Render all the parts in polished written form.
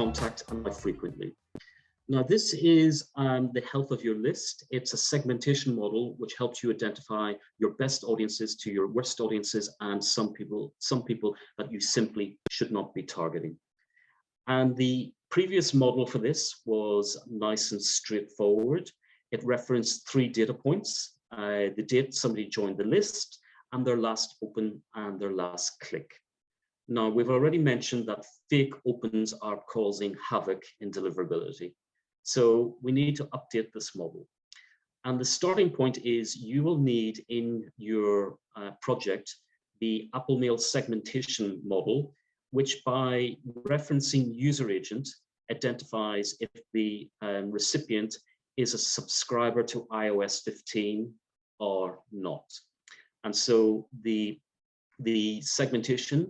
contact and how frequently. Now, this is the health of your list. It's a segmentation model which helps you identify your best audiences to your worst audiences and some people that you simply should not be targeting. And the previous model for this was nice and straightforward. It referenced 3 data points, the date somebody joined the list, and their last open and their last click. Now, we've already mentioned that fake opens are causing havoc in deliverability. So we need to update this model. And the starting point is you will need in your project the Apple Mail segmentation model, which by referencing user agent identifies if the recipient is a subscriber to iOS 15 or not. And so the segmentation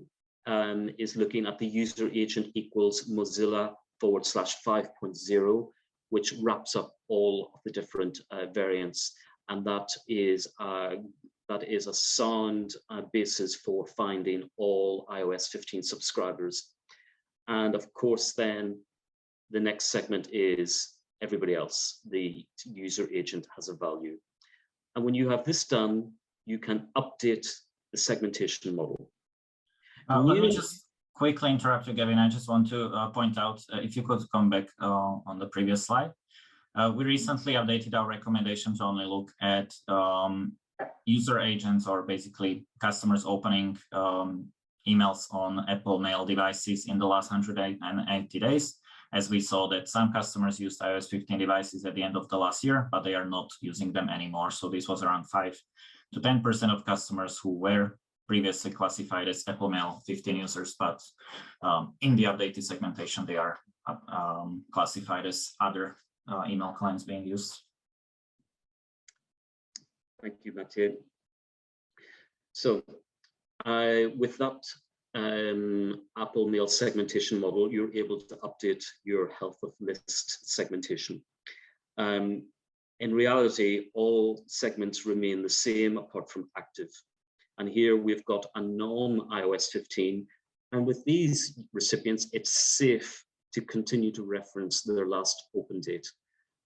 is looking at the user agent equals Mozilla /5.0, which wraps up all of the different variants, and that is a sound basis for finding all iOS 15 subscribers. And of course, then the next segment is everybody else. The user agent has a value, and when you have this done, you can update the segmentation model. Let me just quickly interrupt you, Gavin. I just want to point out, if you could come back on the previous slide. We recently updated our recommendation to only look at user agents, or basically customers opening emails on Apple Mail devices in the last 180 days, as we saw that some customers used iOS 15 devices at the end of the last year, but they are not using them anymore. So this was around 5 to 10% of customers who were previously classified as Apple Mail 15 users, but in the updated segmentation, they are classified as other email clients being used. Thank you, Mathieu. So with that Apple Mail segmentation model, you're able to update your health of list segmentation. In reality, all segments remain the same apart from active. And here we've got a non-iOS 15. And with these recipients, it's safe to continue to reference their last open date.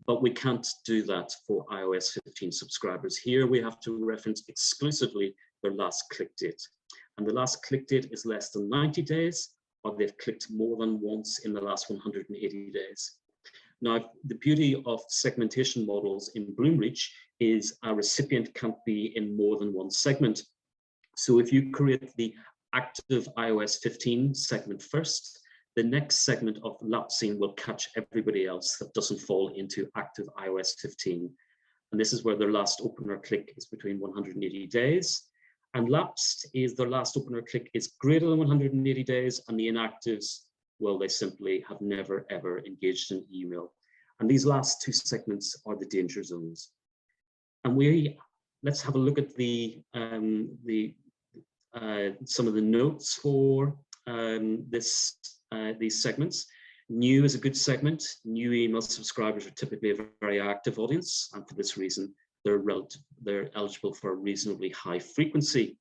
But we can't do that for iOS 15 subscribers. Here we have to reference exclusively their last click date. And the last click date is less than 90 days, or they've clicked more than once in the last 180 days. Now, the beauty of segmentation models in Bloomreach is a recipient can't be in more than one segment. So if you create the active iOS 15 segment first, the next segment of lapsing will catch everybody else that doesn't fall into active iOS 15. And this is where their last opener click is between 180 days. And lapsed is their last opener click is greater than 180 days, and the inactives, well, they simply have never, ever engaged in email. And these last 2 segments are the danger zones. And let's have a look at some of the notes for these segments. New is a good segment. New email subscribers are typically a very active audience, and for this reason, they're eligible for a reasonably high frequency.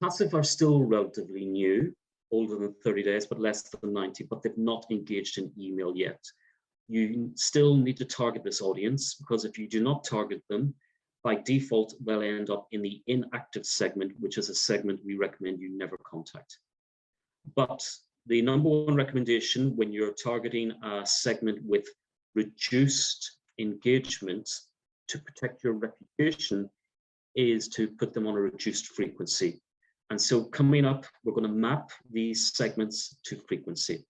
Passive are still relatively new, older than 30 days, but less than 90, but they've not engaged in email yet. You still need to target this audience, because if you do not target them, by default, they'll end up in the inactive segment, which is a segment we recommend you never contact. But the #1 recommendation when you're targeting a segment with reduced engagement to protect your reputation is to put them on a reduced frequency. And so coming up, we're going to map these segments to frequency.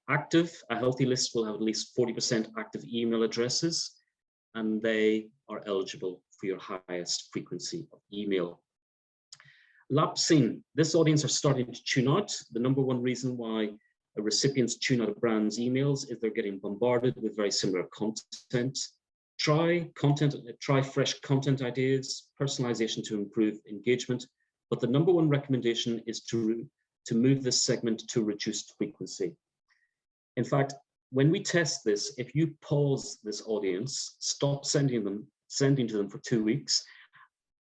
Active, a healthy list will have at least 40% active email addresses, and they are eligible for your highest frequency of email. Lapsing, this audience are starting to tune out. The #1 reason why recipients tune out of brands' emails is they're getting bombarded with very similar content. Try fresh content ideas, personalization to improve engagement. But the #1 recommendation is to move this segment to reduced frequency. In fact, when we test this, if you pause this audience, stop sending to them for 2 weeks,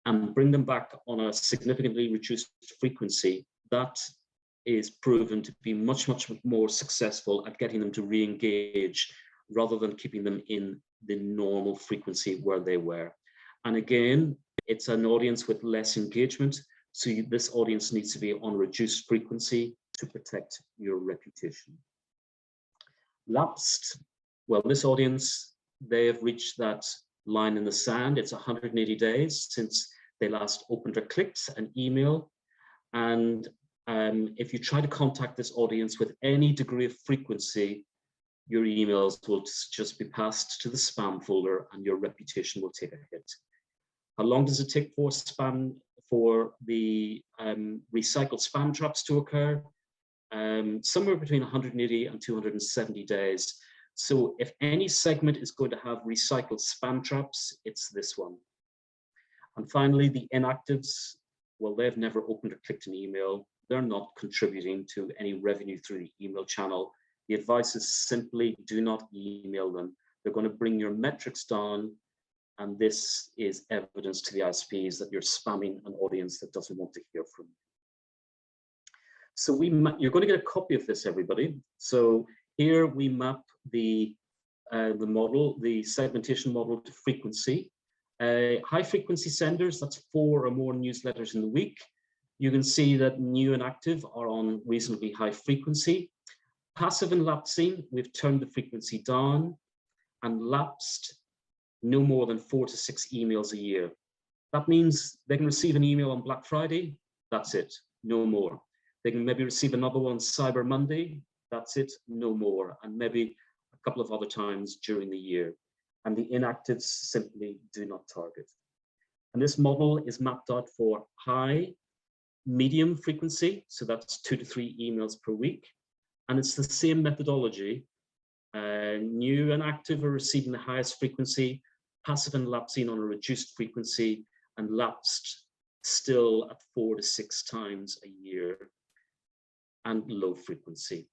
and bring them back on a significantly reduced frequency, that is proven to be much more successful at getting them to re-engage rather than keeping them in the normal frequency where they were. And again, it's an audience with less engagement, so this audience needs to be on reduced frequency to protect your reputation. Lapsed, well, this audience, they have reached that line in the sand. It's 180 days since they last opened or clicked an email. And if you try to contact this audience with any degree of frequency, your emails will just be passed to the spam folder and your reputation will take a hit. How long does it take for the recycled spam traps to occur? Somewhere between 180 and 270 days. So if any segment is going to have recycled spam traps, it's this one. And finally, the inactives, well, they've never opened or clicked an email. They're not contributing to any revenue through the email channel. The advice is simply do not email them. They're going to bring your metrics down, and this is evidence to the ISPs that you're spamming an audience that doesn't want to hear from you. So you're going to get a copy of this, everybody. So here we map the model, the segmentation model, to frequency. High frequency senders, that's 4 or more newsletters in the week. You can see that new and active are on reasonably high frequency. Passive and lapsing, we've turned the frequency down, and lapsed no more than 4 to 6 emails a year. That means they can receive an email on Black Friday, that's it, no more. They can maybe receive another one Cyber Monday, that's it, no more, and maybe a couple of other times during the year. And the inactives simply do not target. And this model is mapped out for high, medium frequency, so that's 2 to 3 emails per week. And it's the same methodology. New and active are receiving the highest frequency, passive and lapsing on a reduced frequency, and lapsed still at 4 to 6 times a year, and low frequency.